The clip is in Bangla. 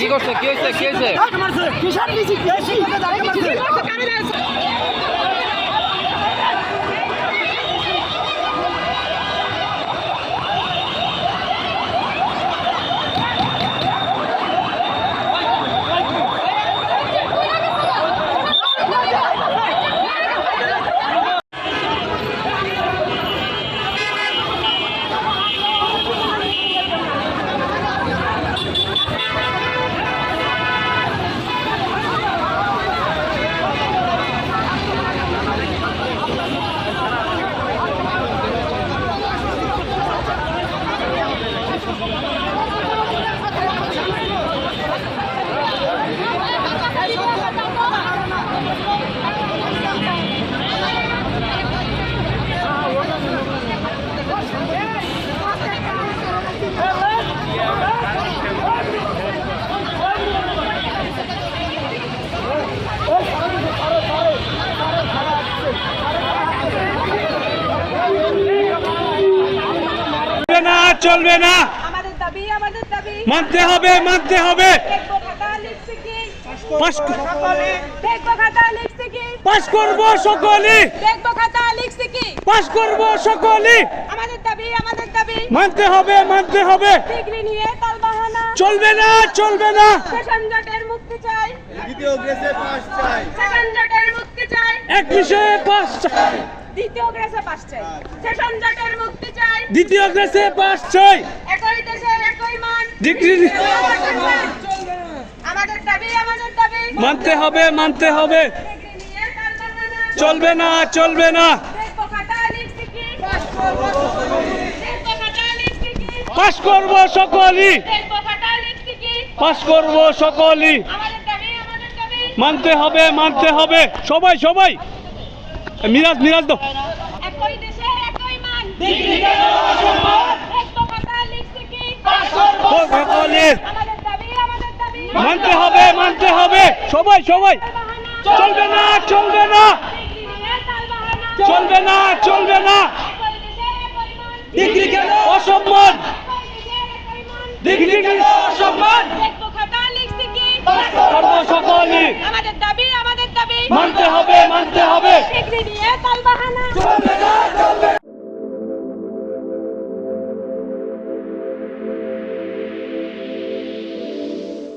কি করছে কি হয়েছে কি হয়েছে চলবে না, আমাদের দাবি মানতে হবে মানতে হবে। পাস করব সকলে, পাস করব সকলে। আমাদের দাবি মানতে হবে মানতে হবে। ডিগ্রি নিয়ে তালবাহানা চলবে না চলবে না। সেশন জটের মুক্তি চাই, দ্বিতীয় গ্রেসে পাস চাই, সেশন জটের মুক্তি চাই, এক বিষয়ে পাস চাই, দ্বিতীয় গ্রেসে পাস চাই, সেশন জটের মুক্তি চাই, দ্বিতীয় গ্রেসে পাস চাই, একই দেশের একই মান, ডিগ্রি আমাদের দাবি মানতে হবে মানতে হবে। ডিগ্রি নিয়ে তালবাহানা চলবে না চলবে না। দেখবো খাতা লিপস্টিকি, দেখবো খাতা লিপস্টিকি, পাস করব সকলে, দেখবো খাতা লিপস্টিকি। পাস করব সকলে। আমাদের দাবি মানতে হবে মানতে হবে। সবাই সবাই মিরাজ মিরাজ দাও। একই দেশের একই মান, দেখবো খাতা লিপস্টিকি। সকলে আমাদের দাবি মানতে হবে মানতে হবে। সবাই সবাই তালবাহানা চলবে না চলবে না ডিগ্রি নিয়ে তালবাহানা চলবে না চলবে না। একই দেশের একই মান, ডিগ্রি কেন অসম্মান, একই দেশের একই মান, ডিগ্রি কেন অসম্মান। দেখবো খাতা লিপস্টিকি। করব সকলে, আমাদের দাবি মানতে হবে মানতে হবে।